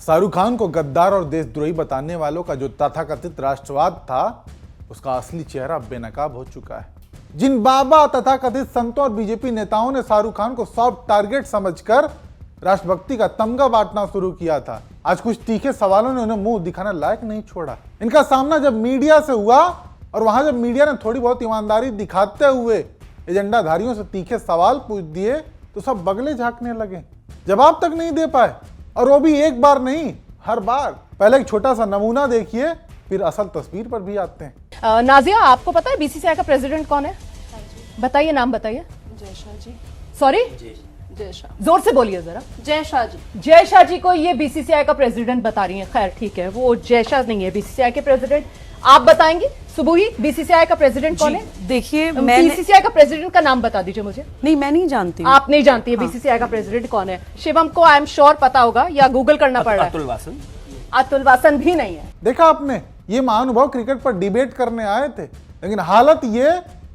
शाहरुख खान को गद्दार और देशद्रोही बताने वालों का जो तथाकथित राष्ट्रवाद था, उसका असली चेहरा बेनकाब हो चुका है। जिन बाबा तथाकथित संतों और बीजेपी नेताओं ने शाहरुख खान को सॉफ्ट टारगेट समझकर राष्ट्रभक्ति का तमगा बांटना शुरू किया था, आज कुछ तीखे सवालों ने उन्हें मुंह दिखाना लायक नहीं छोड़ा। इनका सामना जब मीडिया से हुआ और वहां जब मीडिया ने थोड़ी बहुत ईमानदारी दिखाते हुए एजेंडाधारियों से तीखे सवाल पूछ दिए तो सब बगले झांकने लगे, जवाब तक नहीं दे पाए, और वो भी एक बार नहीं, हर बार। पहले एक छोटा सा नमूना देखिए, फिर असल तस्वीर पर भी आते हैं। नाजिया, आपको पता है बीसीसीआई का प्रेसिडेंट कौन है? बताइए, नाम बताइए। जय शाह जी। सॉरी, जय शाह। जोर से बोलिए जरा। जय शाह जी। जय शाह जी को ये बीसीसीआई का प्रेसिडेंट बता रही हैं। खैर ठीक है, वो जय शाह नहीं है बीसीसीआई के प्रेसिडेंट। आप बताएंगे सुबुही, बीसीसीआई का प्रेसिडेंट कौन है? देखिए, बीसीसीआई का प्रेसिडेंट का नाम बता दीजिए मुझे। नहीं, मैं नहीं जानती। आप नहीं जानती है बीसीसीआई का प्रेसिडेंट कौन है? शिवम को आई एम श्योर पता होगा या गूगल करना पड़ रहा है। अतुल वासन भी नहीं है। देखा आपने, ये महानुभाव क्रिकेट पर डिबेट करने आए थे, लेकिन हालत ये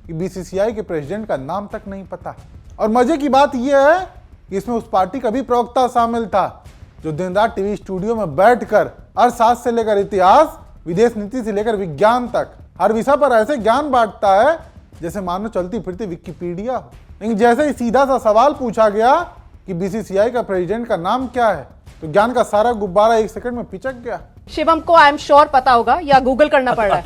कि बीसीसीआई के प्रेसिडेंट का नाम तक नहीं पता। और मजे की बात यह है कि इसमें उस पार्टी का भी प्रवक्ता शामिल था जो दिन रात टीवी स्टूडियो में बैठकर अर्थशास्त्र से लेकर इतिहास, विदेश नीति से लेकर विज्ञान तक हर विषय पर ऐसे ज्ञान बांटता है जैसे मानो चलती फिरती विकिपीडिया हो। लेकिन जैसे ही सीधा सा सवाल पूछा गया कि बीसीसीआई का प्रेसिडेंट का नाम क्या है, तो ज्ञान का सारा गुब्बारा एक सेकंड में पिचक गया। शिवम को आई एम श्योर पता होगा या गूगल करना पड़ रहा है।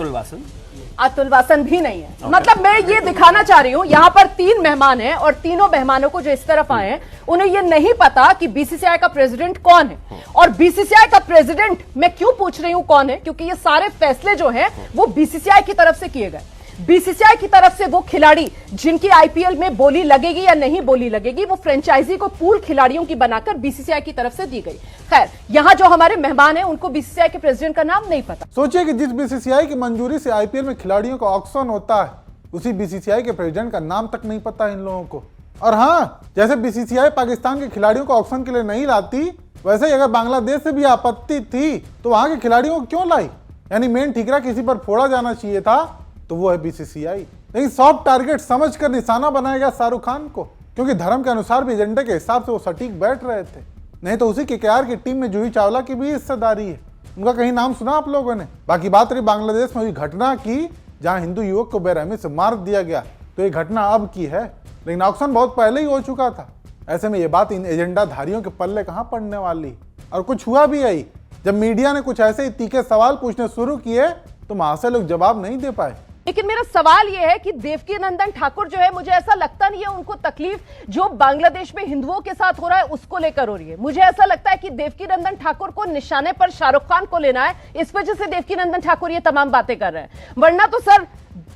अतुल वासन भी नहीं है। मतलब मैं ये दिखाना चाह रही हूं, यहाँ पर 3 मेहमान हैं और तीनों मेहमानों को जो इस तरफ आए हैं उन्हें ये नहीं पता कि बीसीसीआई का प्रेसिडेंट कौन है। और बीसीसीआई का प्रेसिडेंट मैं क्यों पूछ रही हूं कौन है, क्योंकि ये सारे फैसले जो हैं वो बीसीसीआई की तरफ से किए गए। बीसीसीआई की तरफ से वो खिलाड़ी जिनकी आईपीएल में बोली लगेगी या नहीं बोली लगेगी, वो फ्रेंचाइजी को पूल खिलाड़ियों की बनाकर बीसीसीआई की तरफ से दी गई। खैर, यहां जो हमारे मेहमान हैं उनको बीसीसीआई के प्रेसिडेंट का नाम नहीं पता। सोचिए कि जिस बीसीसीआई की मंजूरी से आईपीएल में खिलाड़ियों का ऑक्शन होता है, उसी बीसीसीआई के प्रेसिडेंट का नाम तक नहीं पता इन लोगों को। और हाँ, जैसे बीसीसीआई पाकिस्तान के खिलाड़ियों को ऑक्शन के लिए नहीं लाती, वैसे ही अगर बांग्लादेश से भी आपत्ति थी तो वहां के खिलाड़ियों को क्यों लाई? यानी मेन ठिकरा किसी पर फोड़ा जाना चाहिए था, तो वो है बीसीसीआई। लेकिन सॉफ्ट टारगेट समझकर निशाना बनाया गया शाहरुख खान को, क्योंकि धर्म के अनुसार भी एजेंडे के हिसाब से वो सटीक बैठ रहे थे। नहीं तो उसी केकेआर की टीम में जूही चावला की भी हिस्सेदारी है। उनका कहीं नाम सुना आप लोगों ने? बाकी बात रही बांग्लादेश में हुई घटना की, जहां हिंदू युवक को बेरहमी से मार दिया गया, तो ये घटना अब की है, लेकिन ऑक्शन बहुत पहले ही हो चुका था। ऐसे में ये बात इन एजेंडाधारियों के पल्ले कहां पड़ने वाली। और कुछ हुआ भी आई, जब मीडिया ने कुछ ऐसे ही तीखे सवाल पूछने शुरू किए तो महाशय लोग जवाब नहीं दे पाए। लेकिन मेरा सवाल यह है कि देवकीनंदन ठाकुर जो है, मुझे ऐसा लगता नहीं है उनको तकलीफ जो बांग्लादेश में हिंदुओं के साथ हो रहा है उसको लेकर हो रही है। मुझे ऐसा लगता है कि देवकीनंदन ठाकुर को निशाने पर शाहरुख खान को लेना है, इस वजह से देवकीनंदन ठाकुर ये तमाम बातें कर रहे हैं। वरना तो सर,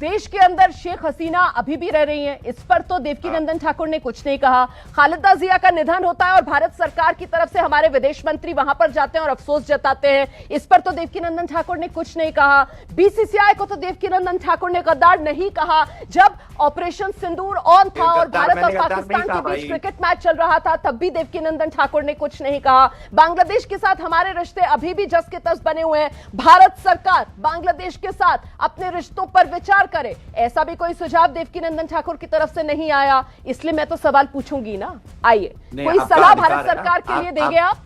देश के अंदर शेख हसीना अभी भी रह रही हैं, इस पर तो देवकीनंदन ठाकुर ने कुछ नहीं कहा। खालिदा जिया का निधन होता है और भारत सरकार की तरफ से हमारे विदेश मंत्री वहां पर जाते हैं और अफसोस जताते हैं, इस पर तो देवकीनंदन ठाकुर ने कुछ नहीं कहा। बीसीसीआई को तो देवकीनंदन ठाकुर ने गद्दार नहीं कहा। जब ऑपरेशन सिंदूर ऑन था और भारत और पाकिस्तान के बीच क्रिकेट मैच चल रहा था, तब भी देवकीनंदन ठाकुर ने कुछ नहीं कहा। बांग्लादेश के साथ हमारे रिश्ते अभी भी जस के तस बने हुए हैं। भारत सरकार बांग्लादेश के साथ अपने रिश्तों पर विचार करे, ऐसा भी कोई सुझाव देवकीनंदन ठाकुर की तरफ से नहीं आया। इसलिए मैं तो सवाल पूछूंगी ना। आइए, कोई सलाह भारत सरकार के लिए देंगे आप?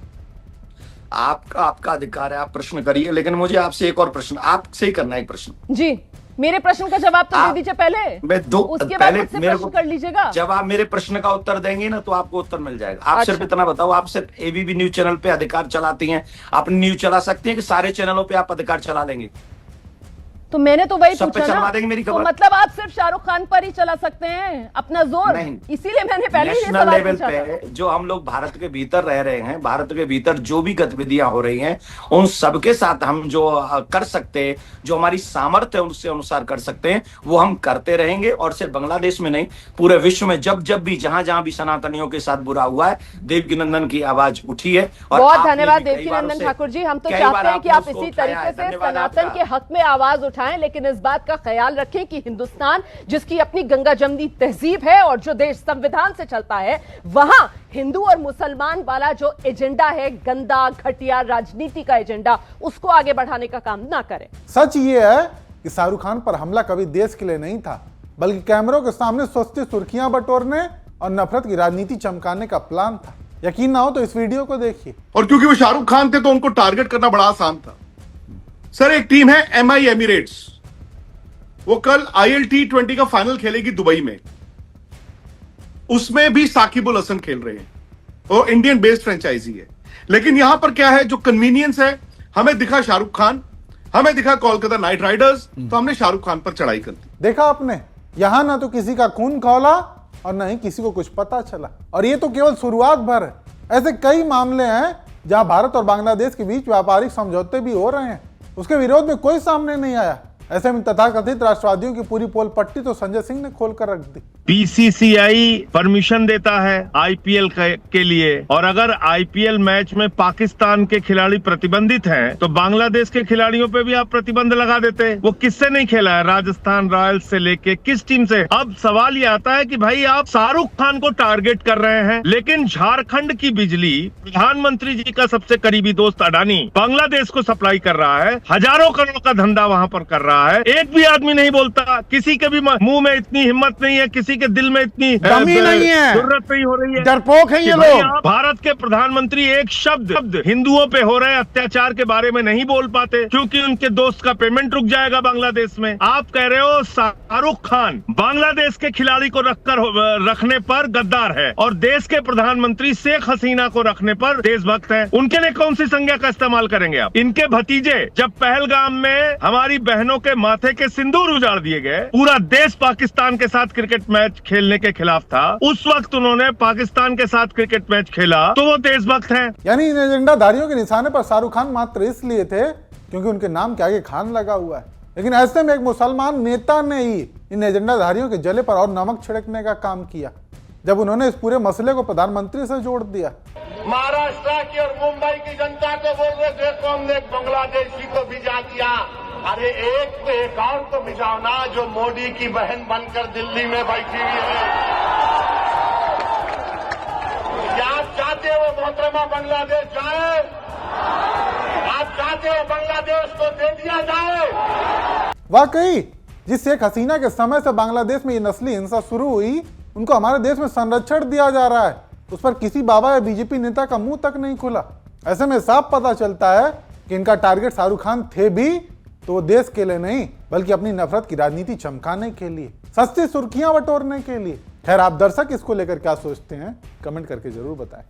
आपका अधिकार है, आप प्रश्न करिए, लेकिन मुझे आपसे एक और प्रश्न आपसे ही करना है। एक प्रश्न जी, मेरे प्रश्न का जवाब तो दे दीजिए पहले। मैं दो उसके बाद मुझसे प्रश्न कर लीजिएगा। जब आप मेरे प्रश्न का उत्तर देंगे ना तो आपको उत्तर मिल जाएगा। आप सिर्फ इतना बताओ, आप सिर्फ एबीपी न्यूज चैनल पे अधिकार चलाती हैं, आप न्यूज चला सकती हैं कि सारे चैनलों पे आप अधिकार चला लेंगे? तो मैंने तो वही पूछा ना, मेरी तो मतलब आप सिर्फ शाहरुख खान पर ही चला सकते हैं अपना जोर? नहीं, इसीलिए मैंने पहले ही नेशनल लेवल पे जो हम लोग भारत के भीतर रह रहे हैं, भारत के भीतर जो भी गतिविधियां हो रही हैं, उन सबके साथ हम जो कर सकते हैं, जो हमारी सामर्थ्य है उससे अनुसार कर सकते हैं, वो हम करते रहेंगे। और सिर्फ बांग्लादेश में नहीं, पूरे विश्व में जब जब भी जहां जहां भी सनातनियों के साथ बुरा हुआ है, देवकीनंदन की आवाज उठी है। और बहुत धन्यवाद देवकीनंदन ठाकुर जी। हम तो चाहते हैं कि आप इसी तरीके से सनातन के हक में आवाज उठाएं, लेकिन इस बात का ख्याल रखें कि हिंदुस्तान जिसकी अपनी गंगा जमनी तहजीब है और जो देश संविधान से चलता है, वहां हिंदू और मुसलमान वाला जो एजेंडा है, गंदा घटिया राजनीति का एजेंडा, उसको आगे बढ़ाने का काम ना करें। सच ये है कि शाहरुख खान पर हमला कभी देश के लिए नहीं था, बल्कि कैमरों के सामने सस्ती सुर्खियां बटोरने और नफरत की राजनीति चमकाने का प्लान था। यकीन ना हो तो इस वीडियो को देखिए। और क्योंकि वो शाहरुख खान थे तो उनको टारगेट करना बड़ा आसान था। सर एक टीम है MI एमिरेट्स, वो कल ILT20 का फाइनल खेलेगी दुबई में, उसमें भी साकिब उल हसन खेल रहे हैं। वो इंडियन बेस्ड फ्रेंचाइजी है, लेकिन यहां पर क्या है जो कन्वीनियंस है, हमें दिखा शाहरुख खान, हमें दिखा कोलकाता नाइट राइडर्स, तो हमने शाहरुख खान पर चढ़ाई कर दी। देखा आपने, यहां ना तो किसी का खून खौला और ना ही किसी को कुछ पता चला। और ये तो केवल शुरुआत भर है, ऐसे कई मामले हैं जहां भारत और बांग्लादेश के बीच व्यापारिक समझौते भी हो रहे हैं, उसके विरोध में कोई सामने नहीं आया। ऐसे में तथाकथित राष्ट्रवादियों की पूरी पोल पट्टी तो संजय सिंह ने खोल कर रख दी। BCCI परमिशन देता है IPL के लिए, और अगर IPL मैच में पाकिस्तान के खिलाड़ी प्रतिबंधित हैं, तो बांग्लादेश के खिलाड़ियों पे भी आप प्रतिबंध लगा देते। वो किससे नहीं खेला है, राजस्थान रॉयल्स से लेके किस टीम से। अब सवाल ये आता है कि भाई आप शाहरुख खान को टारगेट कर रहे हैं, लेकिन झारखंड की बिजली प्रधानमंत्री जी का सबसे करीबी दोस्त अडानी बांग्लादेश को सप्लाई कर रहा है, हजारों करोड़ का धंधा वहां पर कर रहा है। एक भी आदमी नहीं बोलता, किसी के भी मुंह में इतनी हिम्मत नहीं है, किसी के दिल में इतनी दमी नहीं है, जरूरत नहीं हो रही है, डरपोक है ये लोग। भारत के प्रधानमंत्री एक शब्द हिंदुओं पे हो रहे अत्याचार के बारे में नहीं बोल पाते, क्योंकि उनके दोस्त का पेमेंट रुक जाएगा बांग्लादेश में। आप कह रहे हो शाहरुख खान बांग्लादेश के खिलाड़ी को रखने पर गद्दार है, और देश के प्रधानमंत्री शेख हसीना को रखने पर देशभक्त है। उनके लिए कौन सी संज्ञा का इस्तेमाल करेंगे आप? इनके भतीजे जब पहलगाम में हमारी बहनों के माथे के सिंदूर उजाड़ दिए गए, पूरा देश पाकिस्तान के साथ क्रिकेट मैच खेलने के खिलाफ था, उस वक्त उन्होंने पाकिस्तान के साथ क्रिकेट मैच खेला, तो वो देशभक्त हैं। यानी इन एजेंडाधारियों के निशाने पर शाहरुख खान मात्र इसलिए थे क्योंकि उनके नाम के आगे खान लगा हुआ है। लेकिन ऐसे में एक मुसलमान नेता ने ही इन एजेंडाधारियों के जले पर और नमक छिड़कने का काम किया, जब उन्होंने इस पूरे मसले को प्रधानमंत्री से जोड़ दिया। महाराष्ट्र की और मुंबई की जनता को बोल रहे थे, देखो हमने एक बांग्लादेशी को भिजा दिया। अरे एक तो एक और तो भिजाओ ना, जो मोदी की बहन बनकर दिल्ली में बैठी हुई है। क्या आप चाहते हो मोहतरमा बांग्लादेश जाए? आप चाहते हो बांग्लादेश को दे दिया जाए? वाकई जिस शेख हसीना के समय से बांग्लादेश में ये नस्ली हिंसा शुरू हुई, उनको हमारे देश में संरक्षण दिया जा रहा है, उस पर किसी बाबा या बीजेपी नेता का मुंह तक नहीं खुला। ऐसे में साफ पता चलता है कि इनका टारगेट शाहरुख खान थे भी तो वो देश के लिए नहीं, बल्कि अपनी नफरत की राजनीति चमकाने के लिए, सस्ती सुर्खियां बटोरने के लिए। खैर, आप दर्शक इसको लेकर क्या सोचते हैं, कमेंट करके जरूर बताएं।